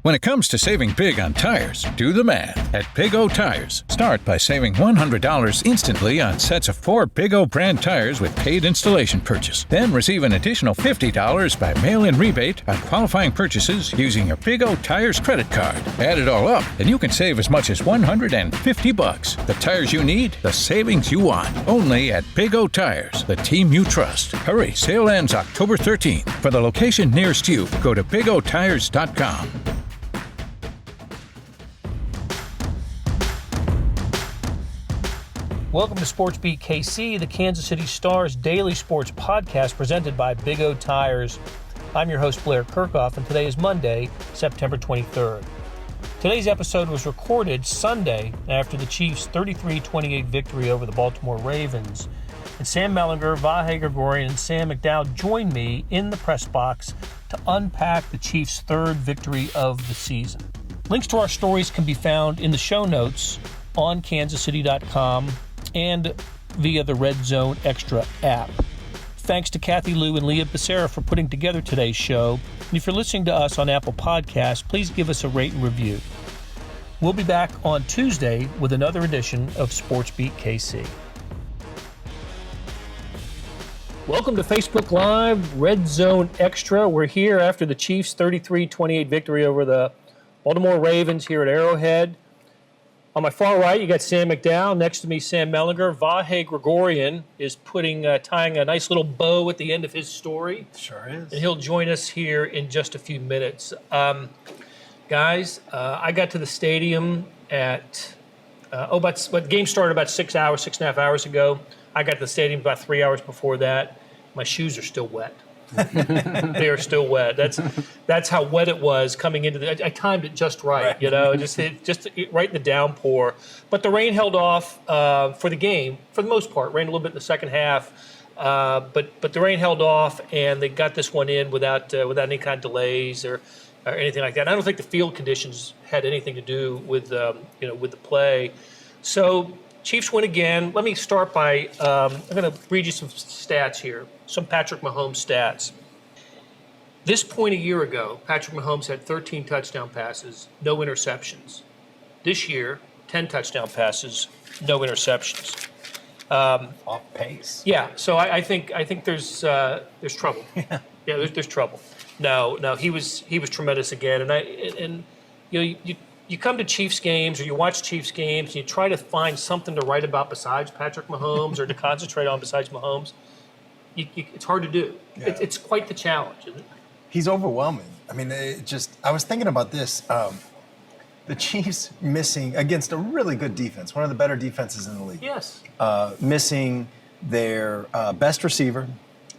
When it comes to saving big on tires, do the math at Big O Tires. Start by saving $100 instantly on sets of 4 Big O brand tires with paid installation purchase. Then receive an additional $50 by mail-in rebate on qualifying purchases using your Big O Tires credit card. Add it all up, and you can save as much as $150. The tires you need, the savings you want. Only at Big O Tires, the team you trust. Hurry, sale ends October 13th. For the location nearest you, go to bigotires.com. Welcome to Sports Beat KC, the Kansas City Star's daily sports podcast presented by Big O Tires. I'm your host, Blair Kirchhoff, and today is Monday, September 23rd. Today's episode was recorded Sunday after the Chiefs' 33-28 victory over the Baltimore Ravens. And Sam Mellinger, Vahe Gregorian, and Sam McDowell join me in the press box to unpack the Chiefs' third victory of the season. Links to our stories can be found in the show notes on kansascity.com and via the Red Zone Extra app. Thanks to Kathy Liu and Leah Becerra for putting together today's show. And if you're listening to us on Apple Podcasts, please give us a rate and review. We'll be back on Tuesday with another edition of Sports Beat KC. Welcome to Facebook Live, Red Zone Extra. We're here after the Chiefs' 33-28 victory over the Baltimore Ravens here at Arrowhead. On my far right, you got Sam McDowell. Next to me, Sam Mellinger. Vahe Gregorian is tying a nice little bow at the end of his story. Sure is. And he'll join us here in just a few minutes. Guys, I got to the stadium at, the game started about 6.5 hours ago. I got to the stadium about 3 hours before that. My shoes are still wet. They are still wet. That's how wet it was coming into the. I timed it just right, you know, just right in the downpour. But the rain held off for the game for the most part. Rained a little bit in the second half, but the rain held off, and they got this one in without any kind of delays or anything like that. I don't think the field conditions had anything to do with with the play. So Chiefs win again. Let me start by I'm going to read you some stats here. Some Patrick Mahomes stats. This point a year ago, Patrick Mahomes had 13 touchdown passes, no interceptions. This year, 10 touchdown passes, no interceptions. Off pace. Yeah, so I think there's trouble. Yeah, there's trouble. No, he was tremendous again, and you come to Chiefs games or you watch Chiefs games and you try to find something to write about besides Patrick Mahomes or to concentrate on besides Mahomes. It's hard to do. Yeah. It's quite the challenge, isn't it? He's overwhelming. I mean, I was thinking about this. The Chiefs missing against a really good defense, one of the better defenses in the league. Yes. Missing their best receiver,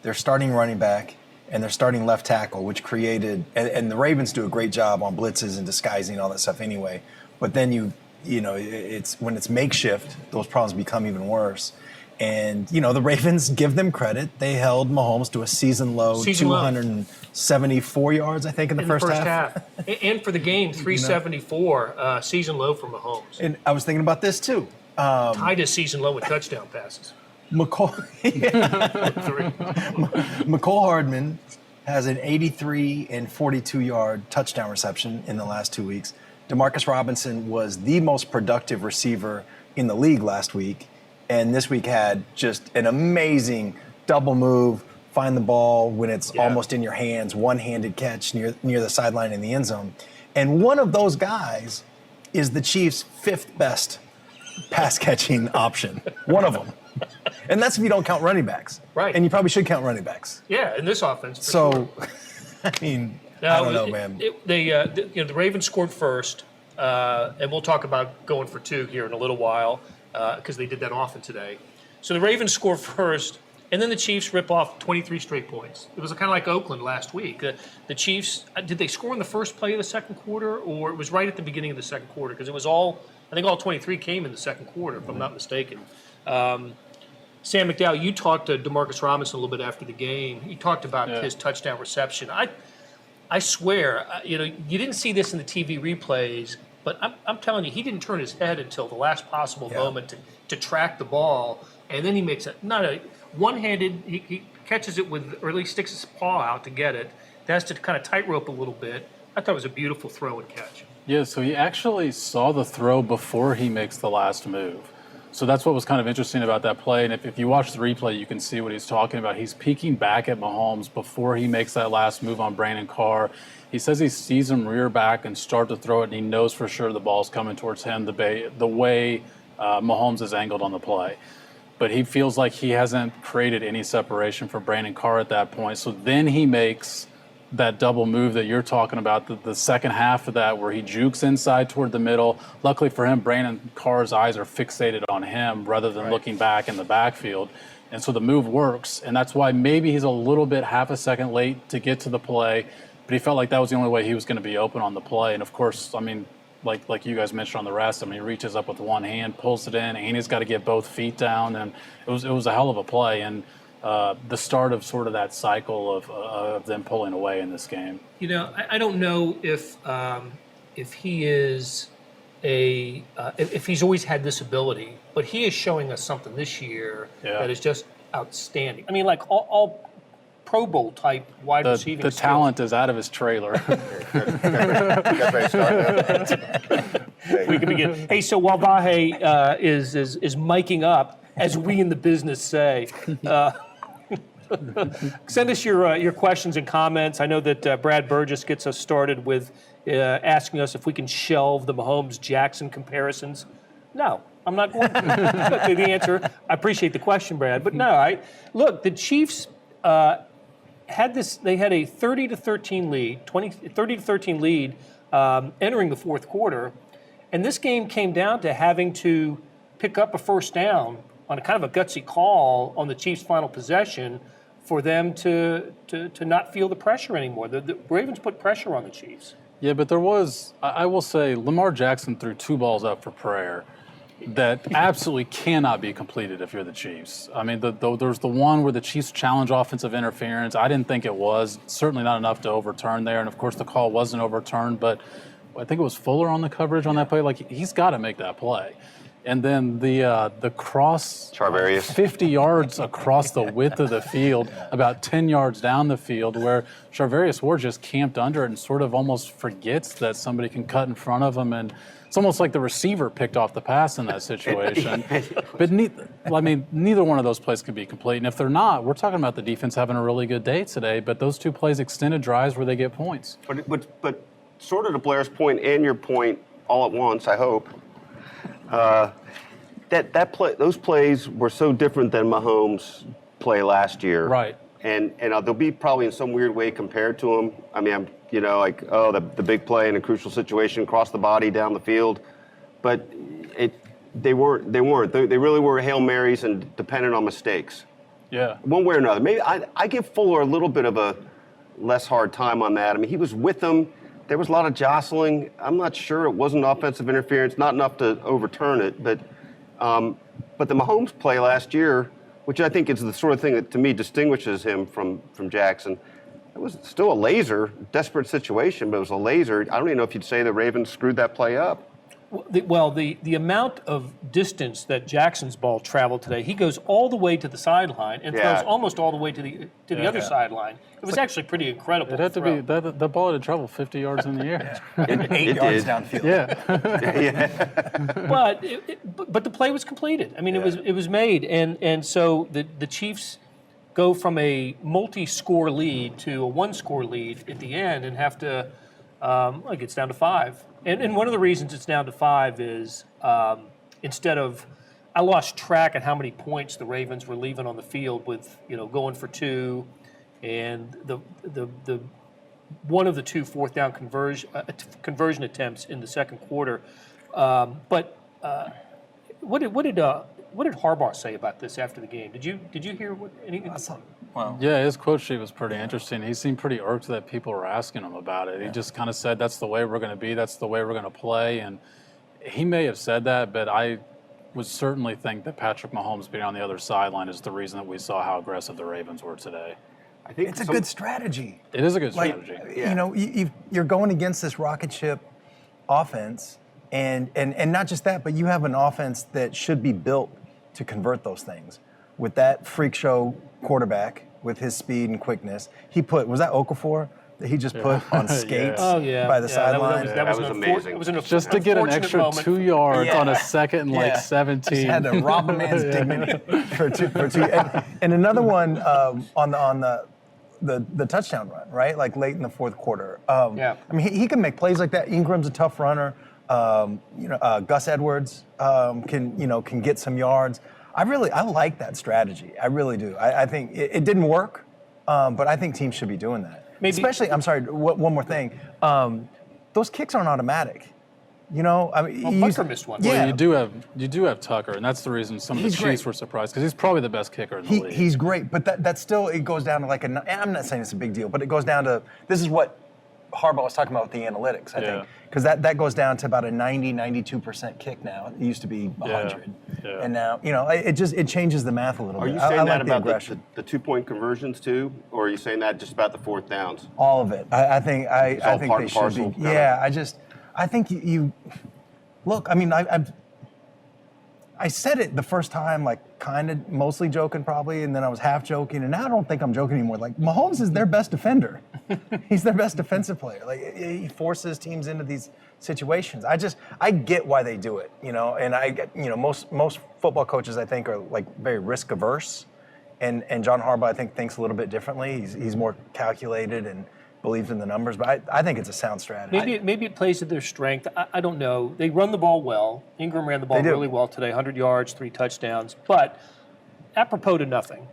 their starting running back, and their starting left tackle, which created, and the Ravens do a great job on blitzes and disguising all that stuff anyway. But then it's when it's makeshift, those problems become even worse. And, the Ravens, give them credit. They held Mahomes to a season-low 274 yards, I think, in the first half. And for the game, 374, season-low for Mahomes. And I was thinking about this, too. Tied his season-low with touchdown passes. McCall Hardman has an 83 and 42-yard touchdown reception in the last 2 weeks. Demarcus Robinson was the most productive receiver in the league last week. And this week had just an amazing double move, find the ball when it's almost in your hands, one-handed catch near the sideline in the end zone. And one of those guys is the Chiefs' fifth best pass-catching option. One of them. And that's if you don't count running backs. Right. And you probably should count running backs. Yeah, in this offense. Sure. I mean, I don't know, man. The Ravens scored first, and we'll talk about going for two here in a little while. Because they did that often today. So the Ravens score first, and then the Chiefs rip off 23 straight points. It was kind of like Oakland last week. The Chiefs, did they score in the first play of the second quarter, or it was right at the beginning of the second quarter? Because it was all 23 came in the second quarter, if I'm not mistaken. Sam McDowell, you talked to Demarcus Robinson a little bit after the game. He talked about his touchdown reception. I swear, you didn't see this in the TV replays, but I'm telling you, he didn't turn his head until the last possible moment to track the ball, and then he makes not a one-handed. He catches it with, or at least sticks his paw out to get it. Has to kind of tightrope a little bit, I thought it was a beautiful throw and catch. Yeah, so he actually saw the throw before he makes the last move. So that's what was kind of interesting about that play. And if you watch the replay, you can see what he's talking about. He's peeking back at Mahomes before he makes that last move on Brandon Carr. He says he sees him rear back and start to throw it, and he knows for sure the ball's coming towards him the way Mahomes is angled on the play. But he feels like he hasn't created any separation for Brandon Carr at that point. So then he makes that double move that you're talking about, the second half of that where he jukes inside toward the middle. Luckily for him, Brandon Carr's eyes are fixated on him rather than looking back in the backfield. And so the move works, and that's why maybe he's a little bit half a second late to get to the play, but he felt like that was the only way he was going to be open on the play. And, of course, I mean, like you guys mentioned on the rest, I mean, he reaches up with one hand, pulls it in, and he's got to get both feet down, and it was a hell of a play. And the start of sort of that cycle of them pulling away in this game. You know, I don't know if he is if he's always had this ability, but he is showing us something this year that is just outstanding. I mean, like all Pro Bowl type wide receiving. The talent is out of his trailer. We can begin. Hey, so while Vahe is miking up, as we in the business say. Send us your questions and comments. I know that Brad Burgess gets us started with asking us if we can shelve the Mahomes-Jackson comparisons. No, I'm not going to. The answer, I appreciate the question, Brad, but no. Look, the Chiefs had this. They had a 30-13 lead, 30-13 lead entering the fourth quarter, and this game came down to having to pick up a first down on a kind of a gutsy call on the Chiefs' final possession for them to not feel the pressure anymore. The Ravens put pressure on the Chiefs. Yeah, but there was, I will say, Lamar Jackson threw two balls up for prayer that absolutely cannot be completed if you're the Chiefs. I mean, there's the one where the Chiefs challenge offensive interference. I didn't think it was. Certainly not enough to overturn there. And, of course, the call wasn't overturned. But I think it was Fuller on the coverage on that play. Like, he's got to make that play. And then the cross, Charvarius, 50 yards across the width of the field, about 10 yards down the field, where Charvarius Ward just camped under it and sort of almost forgets that somebody can cut in front of him. And it's almost like the receiver picked off the pass in that situation. But neither one of those plays can be complete. And if they're not, we're talking about the defense having a really good day today. But those two plays extended drives where they get points. But sort of to Blair's point and your point all at once, I hope. Those plays were so different than Mahomes' play last year, right? And they'll be probably in some weird way compared to him. I mean, the big play in a crucial situation, cross the body down the field, but they weren't. They really were Hail Marys and dependent on mistakes. Yeah, one way or another. Maybe I give Fuller a little bit of a less hard time on that. I mean, he was with them. There was a lot of jostling. I'm not sure it wasn't offensive interference, not enough to overturn it. But the Mahomes play last year, which I think is the sort of thing that to me distinguishes him from Jackson, it was still a laser, desperate situation, but it was a laser. I don't even know if you'd say the Ravens screwed that play up. Well, the amount of distance that Jackson's ball traveled today, he goes all the way to the sideline and throws almost all the way to the other sideline. It was actually pretty incredible. It had to be the ball had to travel 50 yards in the air. Eight yards downfield. But the play was completed. I mean, it was made, and so the Chiefs go from a multi-score lead to a one-score lead at the end and have to. It gets down to 5. And one of the reasons it's down to 5 is instead of, I lost track at how many points the Ravens were leaving on the field with, going for 2, and the one of the 2 fourth down conversion attempts in the second quarter. But what did Harbaugh say about this after the game? Did you hear anything? Wow. Yeah, his quote sheet was pretty interesting. He seemed pretty irked that people were asking him about it. He just kind of said, that's the way we're going to be, that's the way we're going to play. And he may have said that, but I would certainly think that Patrick Mahomes being on the other sideline is the reason that we saw how aggressive the Ravens were today. I think it's a good strategy. It is a good strategy. You're going against this rocket ship offense, and not just that, but you have an offense that should be built to convert those things. With that freak show quarterback, with his speed and quickness, was that Okafor he just put on skates Oh, yeah. by the Yeah, sideline. That was was an amazing. It was an Just to get an unfortunate extra moment. 2 yards Yeah. on a second and like Yeah. 17. Just had to rob a man's dignity for two. And another one on the touchdown run, right? Like late in the fourth quarter. Yeah. I mean, he can make plays like that. Ingram's a tough runner. Gus Edwards can get some yards. I like that strategy. I really do. I think it didn't work, but I think teams should be doing that. Especially, I'm sorry, one more thing. Those kicks aren't automatic. I mean, Butker missed one. Yeah, Well, you do have Tucker, and that's the reason some of the He's Chiefs great. were surprised because he's probably the best kicker in the league. he's great, but that still it goes down to like and I'm not saying it's a big deal, but it goes down to this is what Harbaugh was talking about with the analytics, I think, because that goes down to about a 92% kick now. It used to be 100, and now it changes the math a little Are bit. you I saying like that the about aggression. the 2-point conversions too, or are you saying that just about the fourth downs? All of it. I think all think part they and should parcel, be. kinda? Yeah, I think you look. I mean, I said it the first time, like kind of mostly joking probably, and then I was half joking, and now I don't think I'm joking anymore. Like Mahomes is their best defender. He's their best defensive player. Like he forces teams into these situations. I get why they do it, and I get, most football coaches I think are like very risk averse, and John Harbaugh I think thinks a little bit differently. He's more calculated and believes in the numbers, but I think it's a sound strategy. Maybe it plays to their strength. I don't know. They run the ball well. Ingram ran the ball They do. really well today, 100 yards, 3 touchdowns. But apropos to nothing,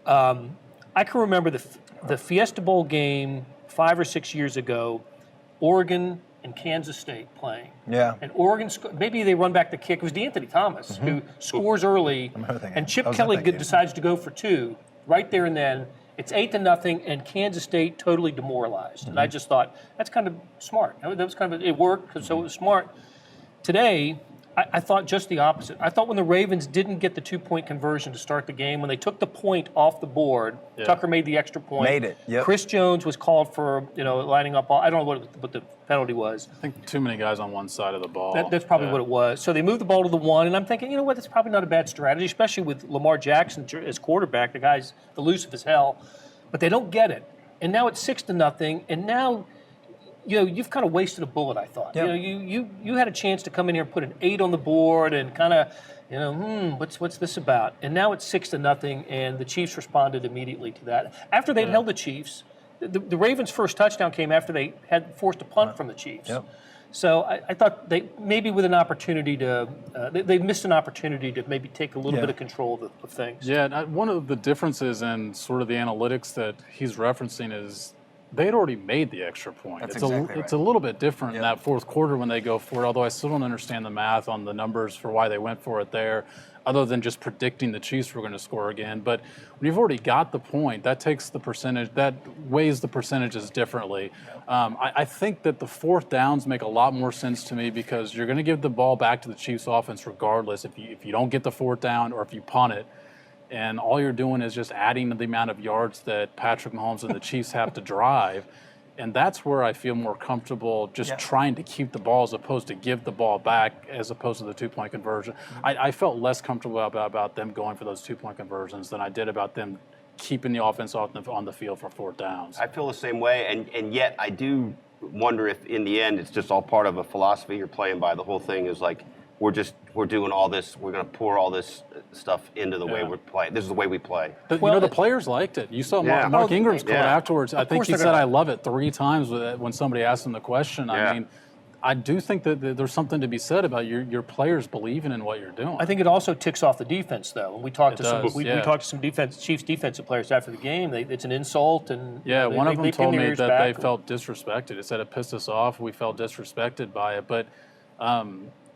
I can remember the Fiesta Bowl game 5 or 6 years ago, Oregon and Kansas State playing. Yeah. And Oregon, maybe they run back the kick. It was DeAnthony Thomas who scores early, and Chip Kelly decides to go for 2 right there and then. It's 8-0, and Kansas State totally demoralized. And I just thought, that's kind of smart. That was kind of, it worked, so it was smart. Today, I thought just the opposite. I thought when the Ravens didn't get the 2-point conversion to start the game, when they took the point off the board, Tucker made the extra point. Made it, yep. Chris Jones was called for, lining up. I don't know what the penalty was. I think too many guys on one side of the ball. That's probably what it was. So they moved the ball to the 1, and I'm thinking, you know what, that's probably not a bad strategy, especially with Lamar Jackson as quarterback. The guy's elusive as hell, but they don't get it. And now it's 6-0, and now, you've kind of wasted a bullet, I thought. Yep. You had a chance to come in here and put an 8 on the board and kind of, what's this about? And now it's 6-0, and the Chiefs responded immediately to that. After they'd held the Chiefs, the Ravens' first touchdown came after they had forced a punt from the Chiefs. Yep. So I thought they maybe with an opportunity to they missed an opportunity to maybe take a little bit of control of things. Yeah, and one of the differences in sort of the analytics that he's referencing is they had already made the extra point. That's It's exactly right. It's a little bit different in Yep. that fourth quarter when they go for it, although I still don't understand the math on the numbers for why they went for it there, other than just predicting the Chiefs were going to score again. But when you've already got the point, that takes the percentage, that weighs the percentages differently. I think that the fourth downs make a lot more sense to me because you're going to give the ball back to the Chiefs offense regardless if you don't get the fourth down or if you punt it. And all you're doing is just adding to the amount of yards that Patrick Mahomes and the Chiefs have to drive. And that's where I feel more comfortable just trying to keep the ball as opposed to give the ball back as opposed to the 2-point conversion. I felt less comfortable about them going for those 2-point conversions than I did about them keeping the offense on the field for fourth downs. I feel the same way, and yet I do wonder if in the end it's just all part of a philosophy you're playing by. The whole thing is like, we're doing all this, we're going to pour all this stuff into the way we're playing. This is the way we play. The players liked it. You saw Mark Ingram's quote afterwards. I think he said, I love it 3 times when somebody asked him the question. I mean, I do think that there's something to be said about your players believing in what you're doing. I think it also ticks off the defense, though. And we talked to we talked to some Chiefs defensive players after the game. It's an insult, and one of them told me that they back. felt disrespected. It said it pissed us off. We felt disrespected by it, but.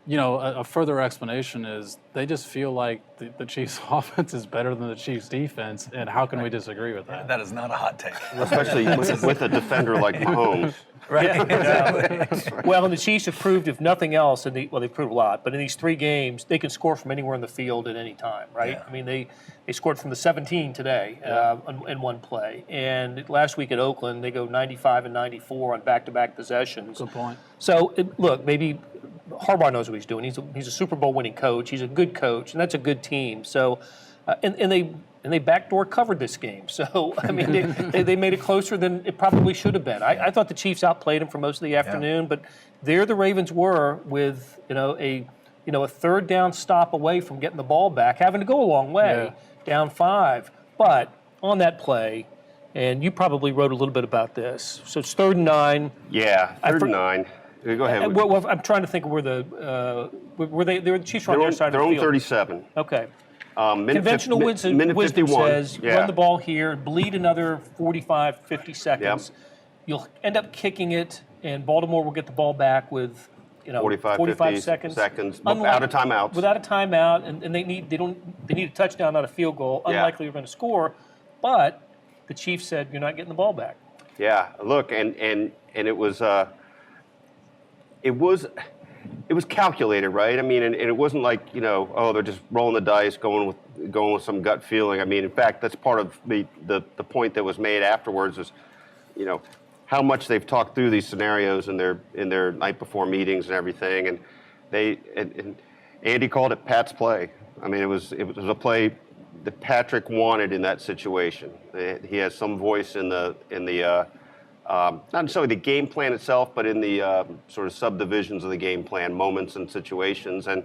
A further explanation is they just feel like the Chiefs' offense is better than the Chiefs' defense, and how can we disagree with that? That is not a hot take. Especially with a defender like Mahomes. Right. Exactly. Well, and the Chiefs have proved, if nothing else, they've proved a lot, but in these 3 games, they can score from anywhere in the field at any time, right? Yeah. I mean, they scored from the 17 today in one play. And last week at Oakland, they go 95 and 94 on back-to-back possessions. Good point. So, look, maybe Harbaugh knows what he's doing. He's a Super Bowl winning coach. He's a good coach, and that's a good team. So And they backdoor covered this game. So, I mean, they made it closer than it probably should have been. I thought the Chiefs outplayed them for most of the afternoon, but there the Ravens were with, a third down stop away from getting the ball back, having to go a long way, down 5. But on that play, and you probably wrote a little bit about this. So it's 3rd and 9. Yeah, 3rd and 9. Go ahead. Well, I'm trying to think of where the Chiefs were on their side of the field. Their own 37. Okay. Conventional wisdom 51. says run the ball here, bleed another 45, 50 seconds. Yep. You'll end up kicking it, and Baltimore will get the ball back with 45 seconds. Out of timeouts. Without a timeout, and they need a touchdown, not a field goal. Unlikely you're going to score, but the Chiefs said you're not getting the ball back. Yeah, look, and it was calculated, right? I mean, and it wasn't like they're just rolling the dice, going with some gut feeling. I mean, in fact, that's part of the point that was made afterwards is, how much they've talked through these scenarios in their night before meetings and everything, and Andy called it Pat's play. I mean, it was a play that Patrick wanted in that situation. He has some voice in the not necessarily the game plan itself, but in the sort of subdivisions of the game plan, moments and situations. And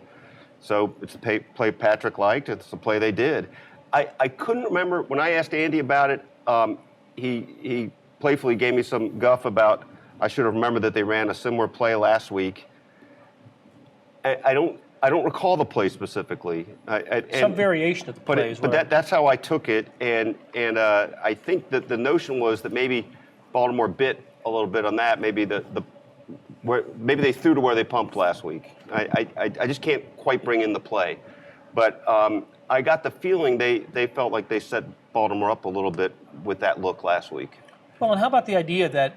so it's a play Patrick liked. It's the play they did. I couldn't remember, when I asked Andy about it, he playfully gave me some guff about I should have remembered that they ran a similar play last week. I don't recall the play specifically. Some variation of the play as well. But that's how I took it. And I think that the notion was that maybe Baltimore bit a little bit on that. Maybe maybe they threw to where they pumped last week. I just can't quite bring in the play, but I got the feeling they felt like they set Baltimore up a little bit with that look last week. Well, and how about the idea that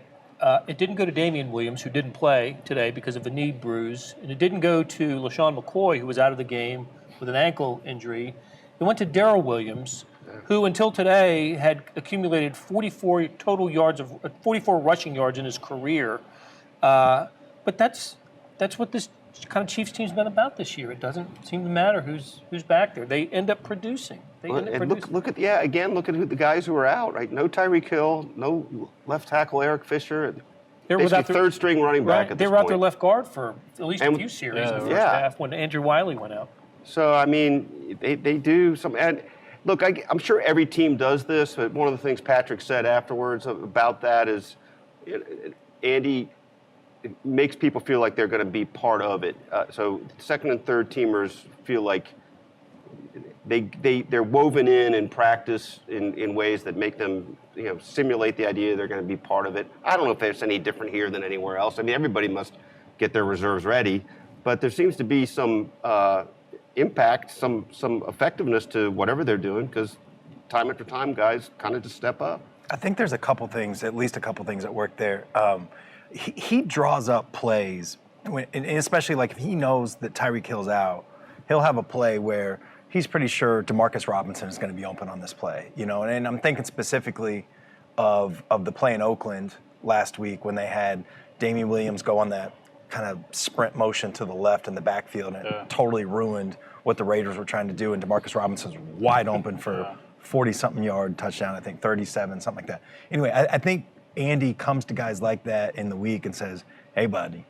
it didn't go to Damian Williams, who didn't play today because of a knee bruise, and it didn't go to LaShawn McCoy, who was out of the game with an ankle injury. It went to Darrell Williams, who until today had accumulated 44 rushing yards in his career. But that's what this kind of Chiefs team's been about this year. It doesn't seem to matter who's back there. They end up producing. Look at who the guys who are out. Right, no Tyreek Hill, no left tackle Eric Fisher. They're basically third string running back. At they this were out point. their left guard for at least a few series in the first half when Andrew Wiley went out. So I mean, they do some. And look, I'm sure every team does this. But one of the things Patrick said afterwards about that is, Andy makes people feel like they're going to be part of it. So second and third teamers feel like they're woven in practice in ways that make them simulate the idea they're going to be part of it. I don't know if it's any different here than anywhere else. I mean, everybody must get their reserves ready, but there seems to be some impact, some effectiveness to whatever they're doing, because time after time, guys kind of just step up. I think there's at least a couple things at work there. He draws up plays, and especially like if he knows that Tyreek Hill's out, he'll have a play where he's pretty sure DeMarcus Robinson is going to be open on this play, And I'm thinking specifically of the play in Oakland last week when they had Damian Williams go on that kind of sprint motion to the left in the backfield, and it totally ruined what the Raiders were trying to do. And DeMarcus Robinson's wide open for 40-something yard touchdown, I think 37, something like that. Anyway, I think Andy comes to guys like that in the week and says, "Hey, buddy,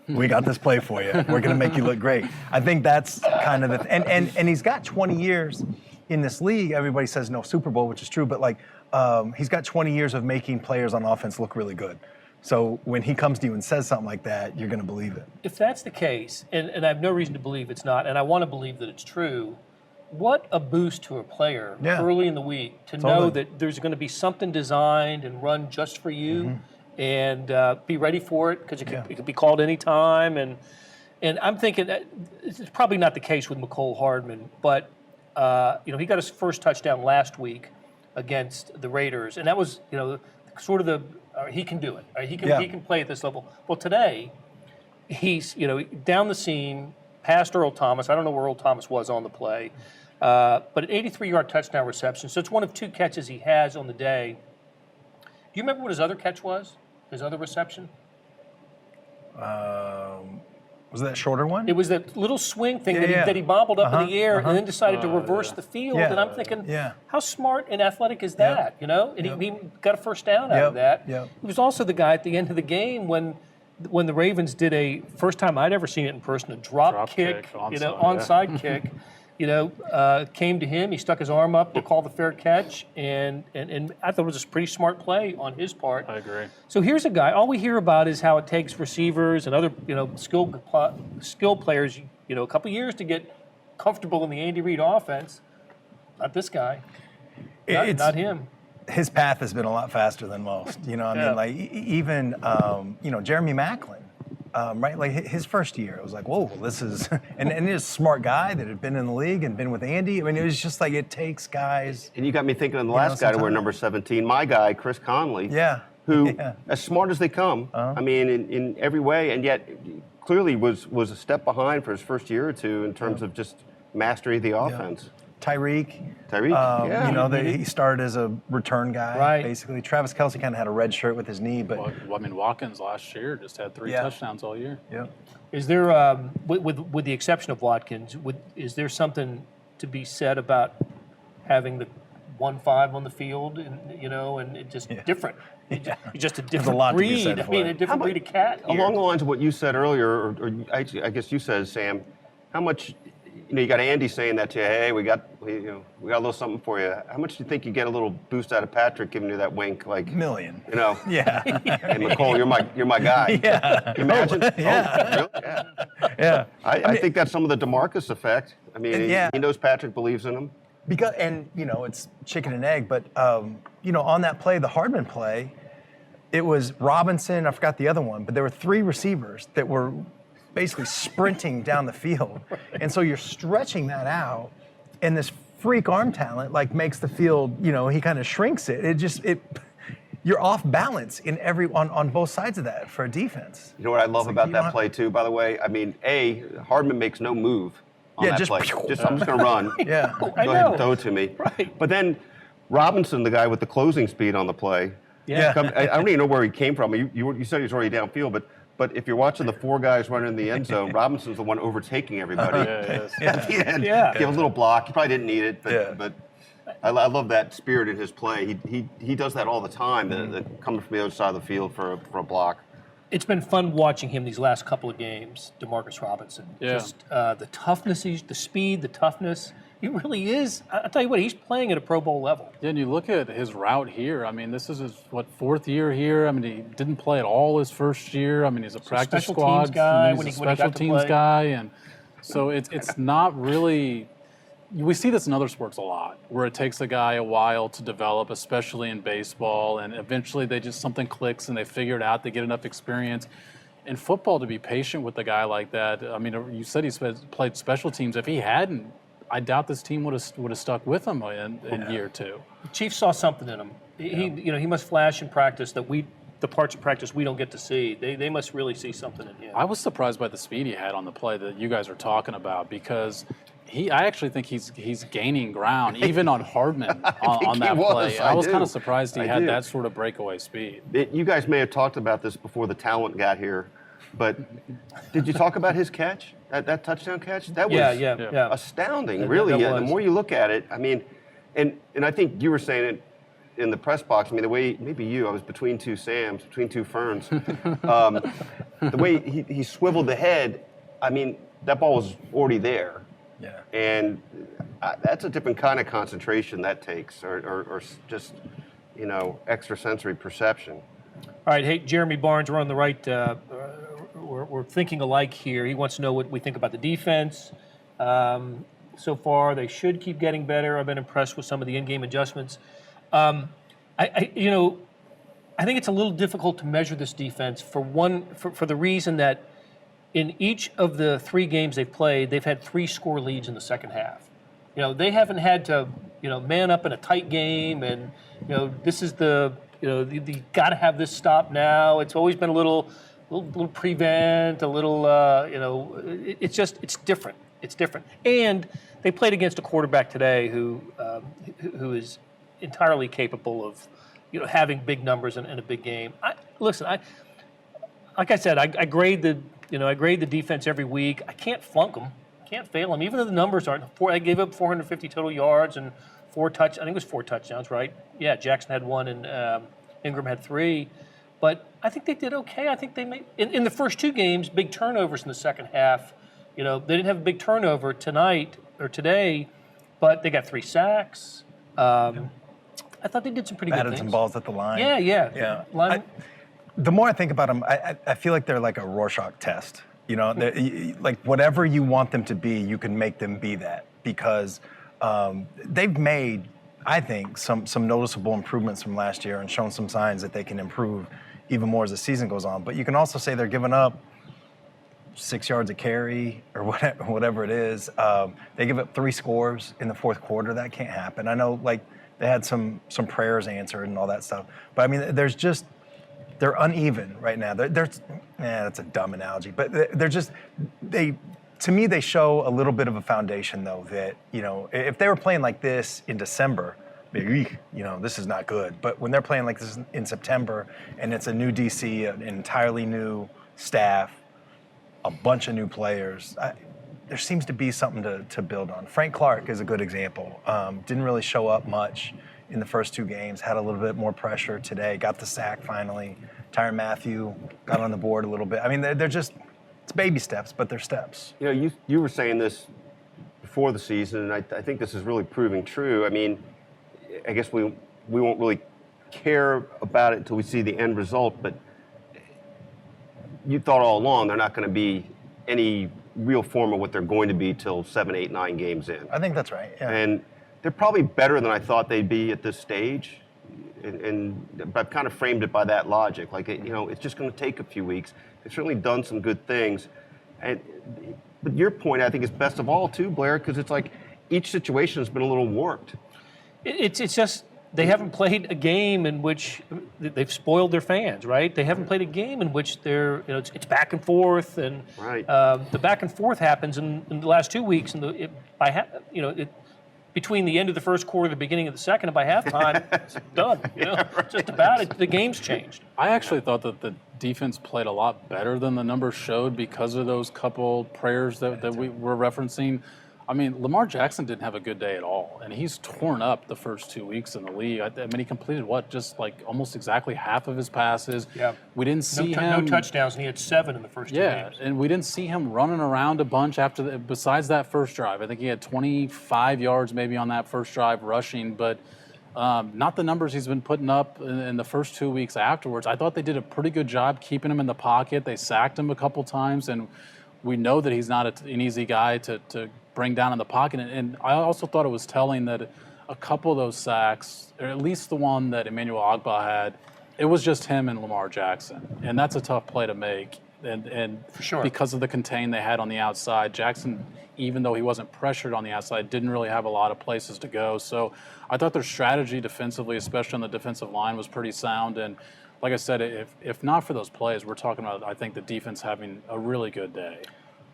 we got this play for you. We're going to make you look great." I think that's kind of and he's got 20 years in this league. Everybody says no Super Bowl, which is true, but he's got 20 years of making players on offense look really good. So when he comes to you and says something like that, you're going to believe it. If that's the case, and I have no reason to believe it's not, and I want to believe that it's true, what a boost to a player early in the week to know that there's going to be something designed and run just for you, and be ready for it, because it could be called any time. And I'm thinking that it's probably not the case with McCole Hardman, but he got his first touchdown last week against the Raiders, and that was sort of he can do it. He can play at this level. Well, today he's down the seam past Earl Thomas. I don't know where Earl Thomas was on the play. But an 83-yard touchdown reception. So it's one of two catches he has on the day. Do you remember what his other catch was? His other reception? Was that shorter one? It was that little swing thing Yeah, that he bobbled up in the air uh-huh. and then decided to reverse the field. Yeah. And I'm thinking, Yeah. how smart and athletic is that? You know, and he got a first down out of that. Yep. He was also the guy at the end of the game when the Ravens did a first time I'd ever seen it in person, a drop kick, onside kick. Came to him. He stuck his arm up to call the fair catch, and I thought it was a pretty smart play on his part. I agree. So here's a guy. All we hear about is how it takes receivers and other skill players a couple years to get comfortable in the Andy Reid offense. Not this guy. Not him. His path has been a lot faster than most. I mean, like even Jeremy Maclin. Right, like his first year, it was like, whoa, this is, and he's a smart guy that had been in the league and been with Andy. I mean, it was just like it takes guys. And you got me thinking of the last guy to wear number 17, my guy, Chris Conley. Who, as smart as they come, I mean, in every way, and yet clearly was a step behind for his first year or two in terms of just mastery of the offense. Tyreek, he started as a return guy, basically. Travis Kelce kind of had a red shirt with his knee, but I mean, Watkins last year just had 3 touchdowns all year. Yeah. Is there, with the exception of Watkins, is there something to be said about having the 1-5 on the field, and it's just different? It's just a different breed. I mean, a different breed of cat. Along the lines of what you said earlier, or I guess you said, Sam, how much? You got Andy saying that to you. Hey, we got a little something for you. How much do you think you get a little boost out of Patrick giving you that wink? Like $1 million. Yeah. Hey, McCole, you're my guy. Yeah. Can you imagine? Yeah. Oh, really? Yeah. I think that's some of the DeMarcus effect. I mean, he knows Patrick believes in him. Because it's chicken and egg, but on that play, the Hardman play, it was Robinson. I forgot the other one, but there were 3 receivers that were basically sprinting down the field. And so you're stretching that out, and this freak arm talent makes the field, he kind of shrinks it. You're off balance on both sides of that for a defense. You know what I love about that play too, by the way? I mean, Hardman makes no move on that play. I'm just going to run. Go ahead and throw it to me. Right. But then Robinson, the guy with the closing speed on the play, I don't even know where he came from. You said he was already downfield, but if you're watching the 4 guys running in the end zone, Robinson's the one overtaking everybody at the end. Yeah. Give a little block. He probably didn't need it, but I love that spirit in his play. He does that all the time, coming from the other side of the field for a block. It's been fun watching him these last couple of games, DeMarcus Robinson. Yeah. Just the toughness, the speed, the toughness. He really is. I'll tell you what, he's playing at a Pro Bowl level. Yeah, and you look at his route here. I mean, this is his, 4th year here. I mean, he didn't play at all his first year. I mean, he's a practice squad teams guy, and then he's a special teams guy. And so it's not really – we see this in other sports a lot, where it takes a guy a while to develop, especially in baseball, and eventually something clicks and they figure it out. They get enough experience. In football, to be patient with a guy like that, I mean, you said he's played special teams. If he hadn't, I doubt this team would have stuck with him in year 2. The Chiefs saw something in him. He must flash in practice that the parts of practice we don't get to see. They must really see something in him. I was surprised by the speed he had on the play that you guys are talking about, because I actually think he's gaining ground even on Hardman on that play. I was kind of surprised he had that sort of breakaway speed. You guys may have talked about this before the talent got here, but did you talk about his catch? That touchdown catch? That was astounding, really. The more you look at it, I mean, and I think you were saying it in the press box. I mean, the way, maybe I was between 2 Sams, between 2 Ferns. The way he swiveled the head, I mean, that ball was already there. Yeah. And that's a different kind of concentration that takes, or just, extrasensory perception. All right, hey, Jeremy Barnes, we're on the right. We're thinking alike here. He wants to know what we think about the defense. So far, they should keep getting better. I've been impressed with some of the in-game adjustments. I think it's a little difficult to measure this defense for the reason that in each of the 3 games they've played, they've had 3-score leads in the second half. They haven't had to, man up in a tight game, and this is you got to have this stop now. It's always been a little prevent, a little, it's different. It's different. And they played against a quarterback today who is entirely capable of, having big numbers in a big game. Like I said, I grade the I grade the defense every week. I can't flunk them. Can't fail them. Even though the numbers aren't. I gave up 450 total yards and I think it was 4 touchdowns, right? Yeah, Jackson had 1 and Ingram had 3. But I think they did okay. I think they made in the first 2 games, big turnovers in the second half. They didn't have a big turnover today, but they got 3 sacks. I thought they did some pretty good Batted things. some balls at the line. Yeah. The more I think about them, I feel like they're like a Rorschach test. Like whatever you want them to be, you can make them be that because they've made, I think, some noticeable improvements from last year and shown some signs that they can improve even more as the season goes on. But you can also say they're giving up 6 yards a carry or whatever it is. They give up 3 scores in the fourth quarter. That can't happen. I know, like, they had some prayers answered and all that stuff. But, I mean, they're uneven right now. That's a dumb analogy. But to me, they show a little bit of a foundation, though, that, if they were playing like this in December, this is not good. But when they're playing like this in September and it's a new DC, an entirely new staff, a bunch of new players, there seems to be something to build on. Frank Clark is a good example. Didn't really show up much in the first 2 games, had a little bit more pressure today, got the sack finally. Tyrann Mathieu got on the board a little bit. I mean, they're just, it's baby steps, but they're steps. You were saying this before the season, and I think this is really proving true. I mean, I guess we won't really care about it until we see the end result, but you thought all along they're not going to be any real form of what they're going to be till 7, 8, 9 games in. I think that's right, yeah. And they're probably better than I thought they'd be at this stage. But I've kind of framed it by that logic. Like, it's just going to take a few weeks. They've certainly done some good things. But your point, I think, is best of all, too, Blair, because it's like each situation has been a little warped. It's just they haven't played a game in which they've spoiled their fans, right? They haven't played a game in which it's back and forth, and right. The back and forth happens in the last 2 weeks, and between the end of the first quarter and the beginning of the second, and by halftime, it's done. Just about it. The game's changed. I actually thought that the defense played a lot better than the numbers showed because of those couple prayers that we were referencing. I mean, Lamar Jackson didn't have a good day at all, and he's torn up the first 2 weeks in the league. I mean, he completed just like almost exactly half of his passes. Yeah. We didn't see him. No touchdowns, and he had 7 in the first 2 games. Yeah, and we didn't see him running around a bunch besides that first drive. I think he had 25 yards maybe on that first drive rushing, but not the numbers he's been putting up in the first 2 weeks afterwards. I thought they did a pretty good job keeping him in the pocket. They sacked him a couple times, and we know that he's not an easy guy to bring down in the pocket. And I also thought it was telling that a couple of those sacks, or at least the one that Emmanuel Ogbah had, it was just him and Lamar Jackson. And that's a tough play to make. And for sure, because of the contain they had on the outside, Jackson, even though he wasn't pressured on the outside, didn't really have a lot of places to go. So I thought their strategy defensively, especially on the defensive line, was pretty sound. And like I said, if not for those plays, we're talking about, I think, the defense having a really good day.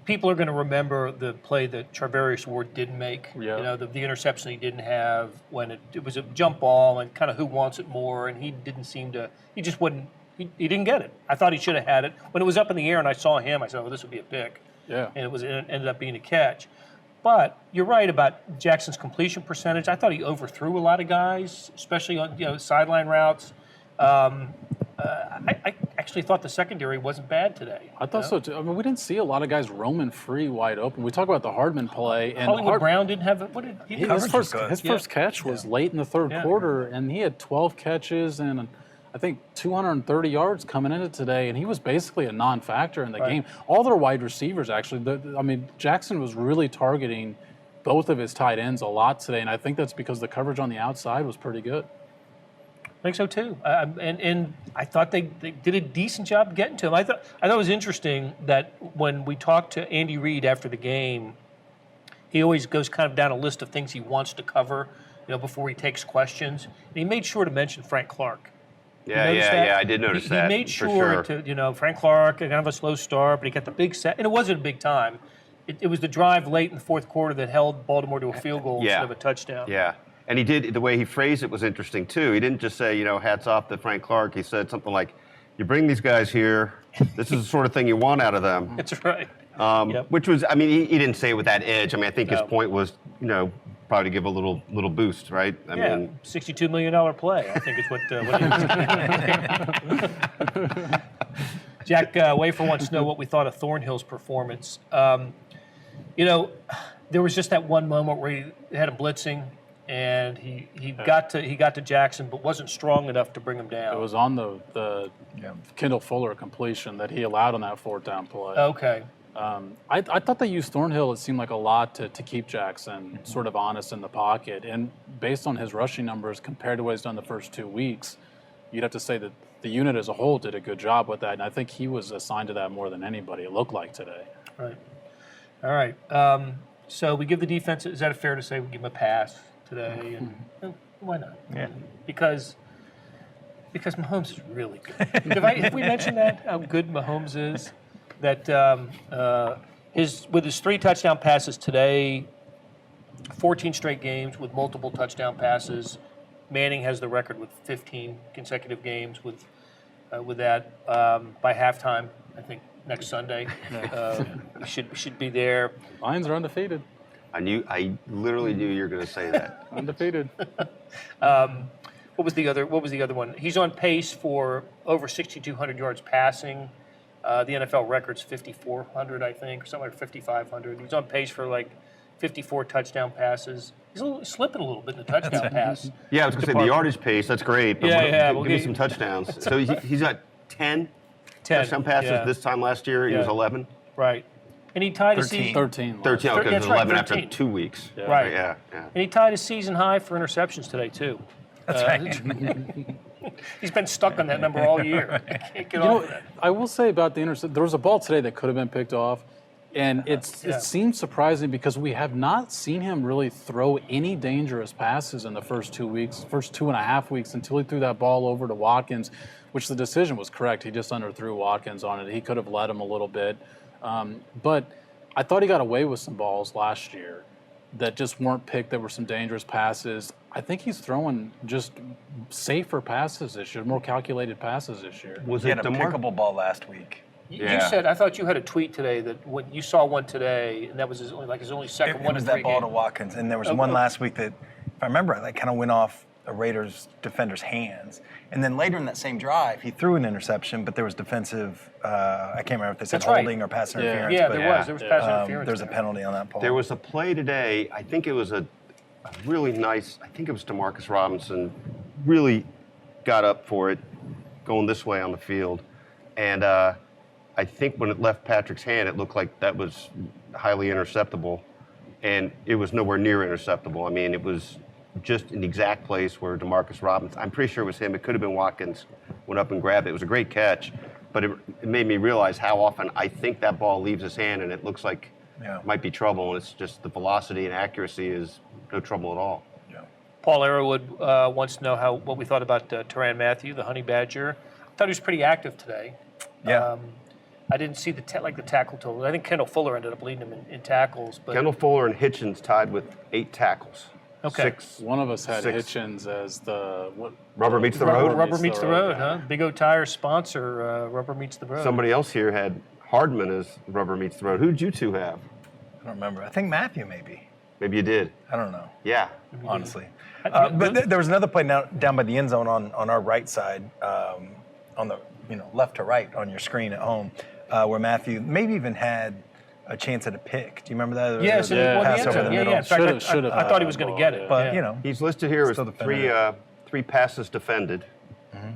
People are going to remember the play that Charvarius Ward didn't make. Yeah. The interception he didn't have when it was a jump ball and kind of who wants it more, and he didn't seem to. He just wouldn't. He didn't get it. I thought he should have had it when it was up in the air, and I saw him. I said, "Oh, this would be a pick." Yeah. And it ended up being a catch. But you're right about Jackson's completion percentage. I thought he overthrew a lot of guys, especially on sideline routes. I actually thought the secondary wasn't bad today. I thought so too. I mean, we didn't see a lot of guys roaming free wide open. We talk about the Hardman play, and Hollywood Brown didn't have it. What did he his first catch was late in the third quarter, and he had 12 catches and I think 230 yards coming into today, and he was basically a non-factor in the game. All their wide receivers, actually. Jackson was really targeting both of his tight ends a lot today, and I think that's because the coverage on the outside was pretty good. I think so too, and I thought they did a decent job getting to him. I thought it was interesting that when we talked to Andy Reid after the game, he always goes kind of down a list of things he wants to cover, before he takes questions. And he made sure to mention Frank Clark. Yeah, I did notice that. He made sure to, Frank Clark, kind of a slow start, but he got the big set, and it wasn't a big time. It was the drive late in the fourth quarter that held Baltimore to a field goal instead of a touchdown. Yeah. And he did, the way he phrased it was interesting, too. He didn't just say, hats off to Frank Clark. He said something like, you bring these guys here, This is the sort of thing you want out of them. That's right. Which was, I mean, he didn't say it with that edge. I mean, I think his point was, probably to give a little boost, right? I mean, $62 million play, I think is what he was. Jack Wafer wants to know what we thought of Thornhill's performance. There was just that one moment where he had him blitzing, and he got to Jackson, but wasn't strong enough to bring him down. It was on the Kendall Fuller completion that he allowed on that fourth down play. Okay. I thought they used Thornhill, it seemed like a lot to keep Jackson sort of honest in the pocket. And based on his rushing numbers compared to what he's done the first 2 weeks, you'd have to say that the unit as a whole did a good job with that. And I think he was assigned to that more than anybody, it looked like today. Right. All right. So we give the defense, is that fair to say we give him a pass today? And why not? Yeah. Because Mahomes is really good. Have we mentioned that, how good Mahomes is? That with his 3 touchdown passes today, 14 straight games with multiple touchdown passes. Manning has the record with 15 consecutive games with that by halftime. I think next Sunday should be there. Lions are undefeated. I literally knew you were going to say that. Undefeated. What was the other one? He's on pace for over 6,200 yards passing. The NFL record's 5,400, I think, or something like 5,500. He's on pace for like 54 touchdown passes. He's slipping a little bit in the touchdown pass. Yeah, I was going to say the yardage pace, that's great. But we'll give me some touchdowns. So he's got 10 touchdown passes this time last year. He was 11. Right. And he tied a season. 13. 13, okay, That's 11 right, after 13. 2 weeks. Yeah. Right. Yeah. And he tied a season high for interceptions today, too. That's right. He's been stuck on that number all year. Can't get off that. I will say about the interception, there was a ball today that could have been picked off, and it seems surprising because we have not seen him really throw any dangerous passes in the first 2 weeks, first 2.5 weeks, until he threw that ball over to Watkins, which the decision was correct. He just underthrew Watkins on it. He could have led him a little bit. But I thought he got away with some balls last year that just weren't picked, that were some dangerous passes. I think he's throwing just safer passes this year, more calculated passes this year. Was He it had a pickable ball last week. You said, I thought you had a tweet today that when you saw one today, and that was his only second one. It was that ball to Watkins, and there was one last week that, if I remember, it kind of went off a Raiders defender's hands. And then later in that same drive, he threw an interception, but there was defensive, I can't remember if they said holding or pass interference. Yeah, but, there was pass interference. There's a penalty on that ball. There was a play today, I think it was a really nice, I think it was DeMarcus Robinson, really got up for it, going this way on the field. And I think when it left Patrick's hand, it looked like that was highly interceptable. And it was nowhere near interceptable. I mean, it was just in the exact place where DeMarcus Robinson, I'm pretty sure it was him, it could have been Watkins, went up and grabbed it. It was a great catch, but it made me realize how often I think that ball leaves his hand and it looks like it might be trouble, and it's just the velocity and accuracy is no trouble at all. Yeah. Paul Arrowhead wants to know what we thought about Tyrann Mathieu, the Honey Badger. I thought he was pretty active today. Yeah. I didn't see the tackle total. I think Kendall Fuller ended up leading him in tackles. But Kendall Fuller and Hitchens tied with 8 tackles. Okay. One of us had Hitchens as the Rubber meets the road. Rubber meets the road, huh? Big O Tires sponsor, Rubber meets the road. Somebody else here had Hardman as Rubber meets the road. Who did you two have? I don't remember. I think Matthew maybe. Maybe you did. I don't know. Yeah. Honestly. But there was another play down by the end zone on our right side, on the left to right on your screen at home, where Matthew maybe even had a chance at a pick. Do you remember that? Yes, pass over the middle. In fact, I thought he was going to get it. But He's listed here as Still defended. three passes defended.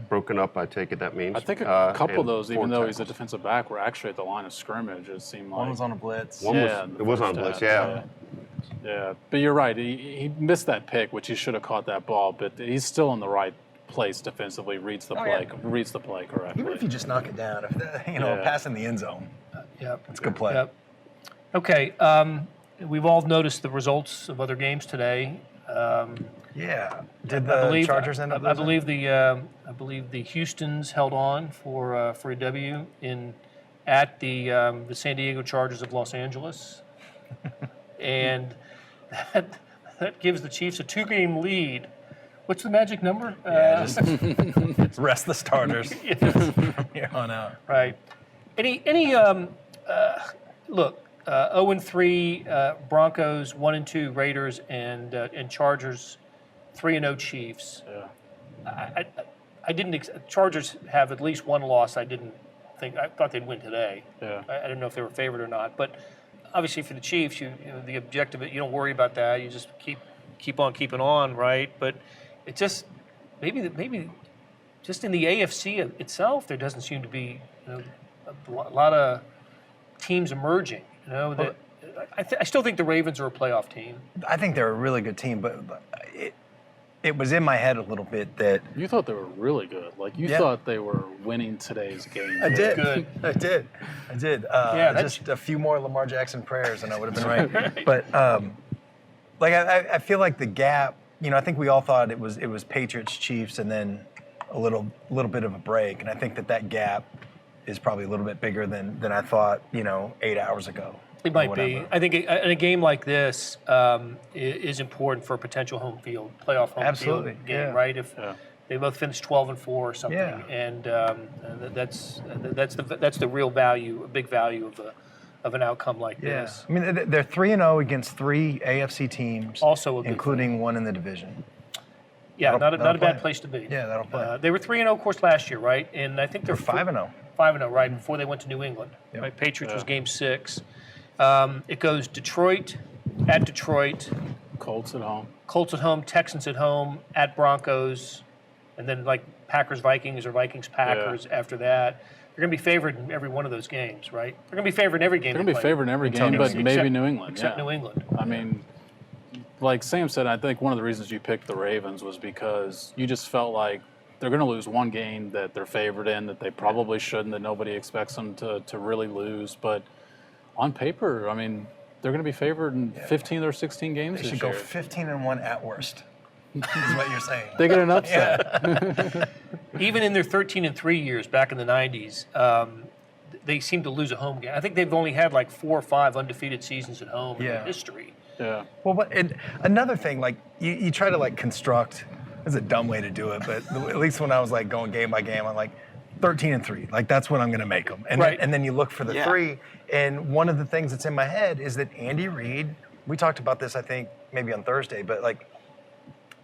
Broken up, I take it that means. I think a couple of and those, 4 even though he's a tackles. defensive back, were actually at the line of scrimmage. It seemed like one was on a blitz. One it was on blitz, yeah. Yeah, but you're right. He missed that pick, which he should have caught that ball. But he's still in the right place defensively. Reads the play correctly. Even if you just knock it down, if pass in the end zone, it's a good play. Yep. Okay, we've all noticed the results of other games today. Did the Chargers end up losing? I believe the Houstons held on for a W at the San Diego Chargers of Los Angeles, and that gives the Chiefs a 2-game lead. What's the magic number? Just rest the starters from here on out. Right. Look, 0-3 Broncos, 1-2 Raiders, and Chargers, 3-0 Chiefs. Yeah. I didn't. Chargers have at least one loss. I thought they'd win today. Yeah. I didn't know if they were favored or not. But obviously for the Chiefs, you know, the objective, you don't worry about that. You just keep on keeping on, right? But it just maybe just in the AFC itself, there doesn't seem to be, you know, a lot of teams emerging. You know that. I still think the Ravens are a playoff team. I think they're a really good team, but it was in my head a little bit that You thought they were really good. Like, you Yeah. thought they were winning today's game. I did. Good. I did. Just a few more Lamar Jackson prayers, and I would have been right. But like I feel like the gap. You know, I think we all thought it was Patriots, Chiefs, and then a little bit of a break. And I think that gap is probably a little bit bigger than I thought. You know, 8 hours ago. It might be. I think in a game like this is important for a potential home field playoff home Absolutely. field game, Yeah. right? If they both finish 12-4 or something, Yeah. and that's the real value, a big value of an outcome like this. I mean, they're 3-0 against 3 AFC teams, Also a good including one in the division. Yeah, not a that'll bad play. place to be. Yeah, that'll play. They were 3-0, of course, last year, right? And I think they're 5-0. 5-0, right? Before they went to New England, Yep. right? Patriots was Game 6. It goes Detroit, at Detroit, Colts at home. Colts at home, Texans at home, at Broncos, and then like Packers Vikings or Vikings Packers after that. They're going to be favored in every one of those games, right? They're going to be favored in every game. They're going to be favored in every game, but maybe New England. Except yeah. New England. I mean, like Sam said, I think one of the reasons you picked the Ravens was because you just felt like they're going to lose one game that they're favored in, that they probably shouldn't, that nobody expects them to really lose. But on paper, I mean, they're going to be favored in 15 or 16 games They this should go year. 15-1 at worst. Is what you're saying. They get an upset. Even in their 13-3 years back in the 90s, they seem to lose a home game. I think they've only had like 4 or 5 undefeated seasons at home in their history. Yeah. Well, and another thing, like you try to like construct. It's a dumb way to do it, but at least when I was like going game by game, I'm like 13-3. Like that's what I'm going to make them. And Right. and then you look for the 3. And one of the things that's in my head is that Andy Reid. We talked about this, I think, maybe on Thursday, but like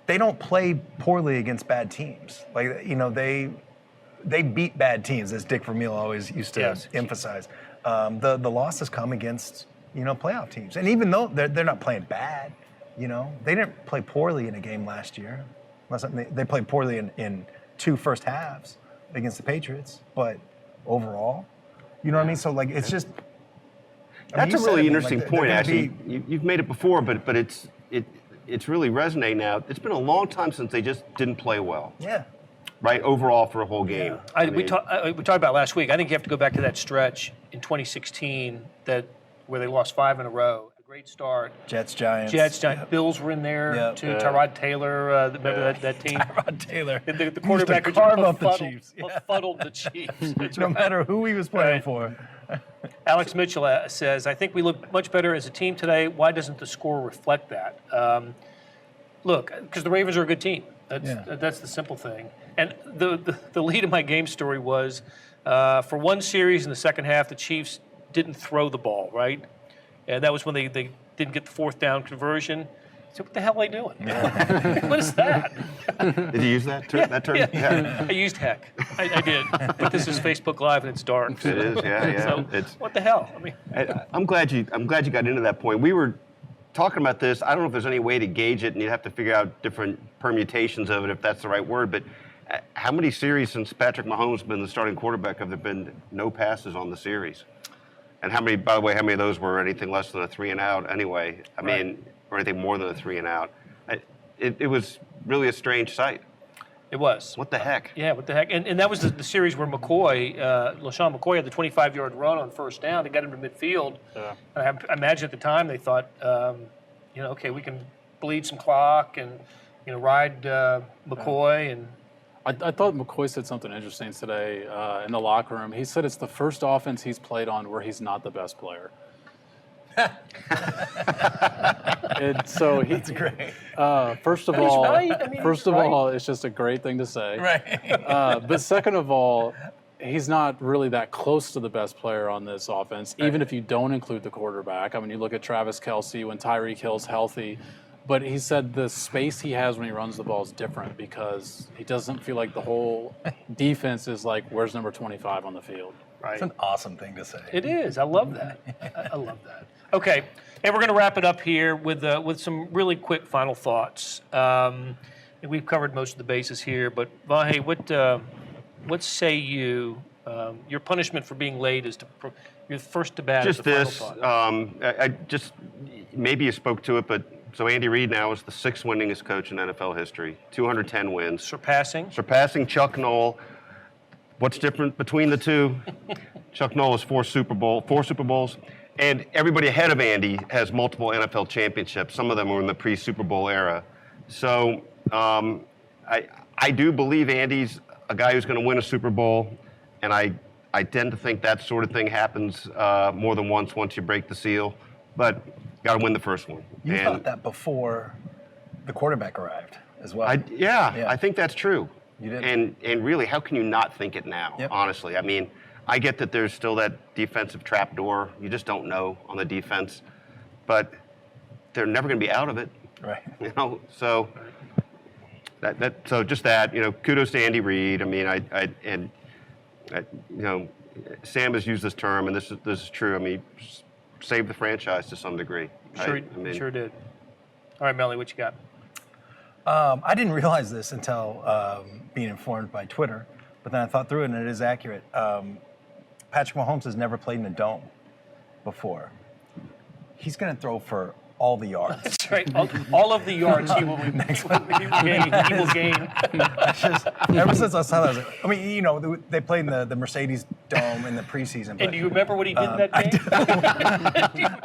they don't play poorly against bad teams. Like you know they beat bad teams, as Dick Vermeil always used to emphasize. The losses come against playoff teams, and even though they're not playing bad, they didn't play poorly in a game last year. They played poorly in 2 first halves against the Patriots, but overall, you know what I mean. So like it's just. That's a really interesting point, actually. You've made it before, but it's really resonating now. It's been a long time since they just didn't play well. Yeah. Right, overall for a whole game. Yeah. We talked about last week. I think you have to go back to that stretch in 2016 where they lost 5 in a row. A great start. Jets, Giants. Yep. Bills were in there too. Yeah. Tyrod Taylor, remember that team? Tyrod Taylor. The quarterback who carved up the Chiefs. Befuddled the Chiefs. No matter who he was playing for. Alex Mitchell says, I think we look much better as a team today. Why doesn't the score reflect that? Look, because the Ravens are a good team. That's the simple thing. And the lead of my game story was, for one series in the second half, the Chiefs didn't throw the ball, right? And that was when they didn't get the 4th down conversion. So what the hell are they doing? What is that? Did you use that term? Yeah. I used heck. I did. But this is Facebook Live and it's dark. It is, yeah. So what the hell? I mean, I'm glad you got into that point. We were talking about this. I don't know if there's any way to gauge it, and you'd have to figure out different permutations of it, if that's the right word. But how many series since Patrick Mahomes has been the starting quarterback have there been no passes on the series? And how many, by the way, how many of those were anything less than a 3 and out anyway? I mean, or anything more than a 3 and out? It was really a strange sight. It was. What the heck? Yeah, what the heck? And that was the series where LaShawn McCoy had the 25-yard run on first down to get him to midfield. Yeah. And I imagine at the time they thought, okay, we can bleed some clock and, ride McCoy and. I thought McCoy said something interesting today in the locker room. He said it's the first offense he's played on where he's not the best player. And so That's great. First of He's all, right. I mean, all, it's just a great thing to say. Right. But second of all, he's not really that close to the best player on this offense, even if you don't include the quarterback. I mean, you look at Travis Kelce when Tyreek Hill's healthy, but he said the space he has when he runs the ball is different because he doesn't feel like the whole defense is like, where's number 25 on the field? Right. It's an awesome thing to say. It is. I love that. I love that. Okay, and we're going to wrap it up here with some really quick final thoughts. We've covered most of the bases here, but Vahe, what say you? Your punishment for being late is you're first to bat. Just as the this. final thought. I just maybe you spoke to it, but so Andy Reid now is the 6th winningest coach in NFL history, 210 wins, surpassing Chuck Noll. What's different between the two? Chuck Noll has 4 Super Bowls, and everybody ahead of Andy has multiple NFL championships. Some of them were in the pre-Super Bowl era. So I do believe Andy's a guy who's going to win a Super Bowl, and I tend to think that sort of thing happens more than once you break the seal. But got to win the first one. You thought that before the quarterback arrived as well. Yeah, I think that's true. You did. And really, how can you not think it now, honestly? I mean, I get that there's still that defensive trapdoor. You just don't know on the defense. But they're never going to be out of it. Right. You know, so so just that, you know, kudos to Andy Reid. I mean, you know, Sam has used this term, and this is true. I mean, saved the franchise to some degree. Sure, sure did. All right, Melly, what you got? I didn't realize this until being informed by Twitter, but then I thought through it, and it is accurate. Patrick Mahomes has never played in a dome before. He's going to throw for all the yards. That's right. All of the yards he will gain. He will gain. Ever since I saw that, I was like, I mean, you know, they played in the Mercedes Dome in the preseason. And do you remember what he did in that game?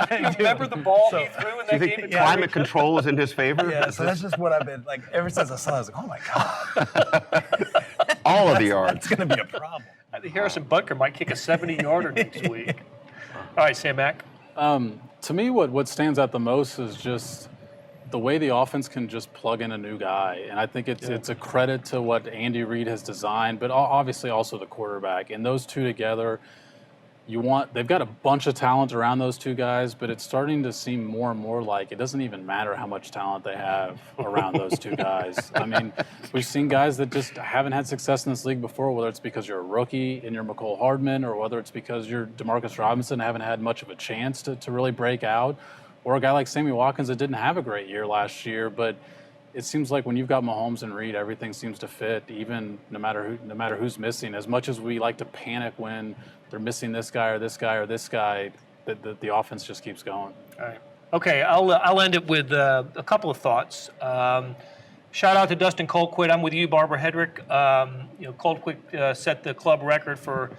Do you remember the ball he threw in that Do you game? think climate control is in his favor? Yeah, so that's just what I've been, like, ever since I saw it, I was like, oh my God. All of the yards. It's going to be a problem. I think Harrison Butker might kick a 70-yarder next week. All right, Sam Mack. To me, what stands out the most is just the way the offense can just plug in a new guy. And I think it's a credit to what Andy Reid has designed, but obviously also the quarterback. And those two together, they've got a bunch of talent around those two guys, but it's starting to seem more and more like it doesn't even matter how much talent they have around those two guys. I mean, we've seen guys that just haven't had success in this league before, whether it's because you're a rookie and you're McCole Hardman, or whether it's because you're Demarcus Robinson and haven't had much of a chance to really break out, or a guy like Sammy Watkins that didn't have a great year last year, but it seems like when you've got Mahomes and Reid, everything seems to fit, even no matter who's missing. As much as we like to panic when they're missing this guy or this guy or this guy, the offense just keeps going. All right. Okay, I'll end it with a couple of thoughts. Shout out to Dustin Colquitt. I'm with you, Barbara Hedrick. You know, Colquitt set the club record for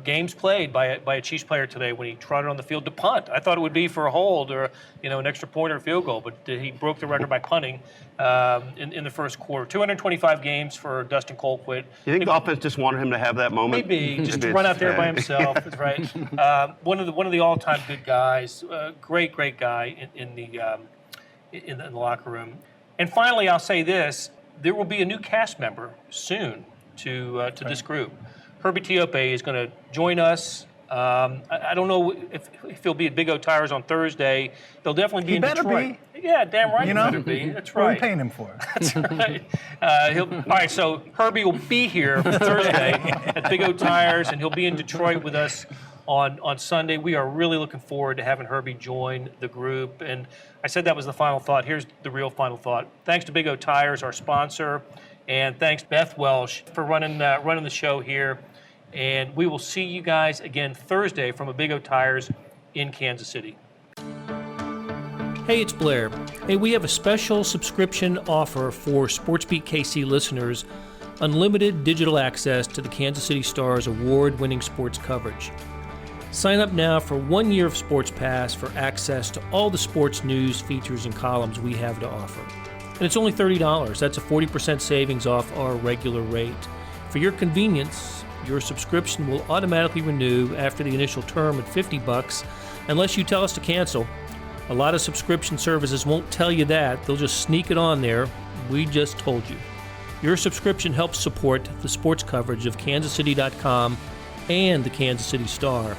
games played by a Chiefs player today when he trotted on the field to punt. I thought it would be for a hold or an extra point or a field goal, but he broke the record by punting in the first quarter. 225 games for Dustin Colquitt. You think the offense just wanted him to have that moment? Maybe just to run out there by himself. That's right. One of the all-time good guys. Great guy in the locker room. And finally, I'll say this: there will be a new cast member soon to this group. Herbie Tiope is going to join us. I don't know if he'll be at Big O Tires on Thursday. They'll definitely be in Detroit. Be. Yeah, damn right he better be. That's right. What are we paying him for? That's right. All right, so Herbie will be here Thursday at Big O Tires, and he'll be in Detroit with us on Sunday. We are really looking forward to having Herbie join the group. And I said that was the final thought. Here's the real final thought. Thanks to Big O Tires, our sponsor, and thanks Beth Welsh for running the show here. And we will see you guys again Thursday from a Big O Tires in Kansas City. Hey, it's Blair. Hey, we have a special subscription offer for SportsBeat KC listeners, unlimited digital access to the Kansas City Star's award-winning sports coverage. Sign up now for 1 year of Sports Pass for access to all the sports news, features, and columns we have to offer. And it's only $30. That's a 40% savings off our regular rate. For your convenience, your subscription will automatically renew after the initial term at $50 unless you tell us to cancel. A lot of subscription services won't tell you that. They'll just sneak it on there. We just told you. Your subscription helps support the sports coverage of kansascity.com and the Kansas City Star.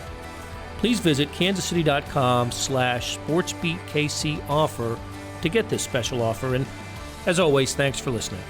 Please visit kansascity.com/sportsbeatkc offer to get this special offer. And as always, thanks for listening.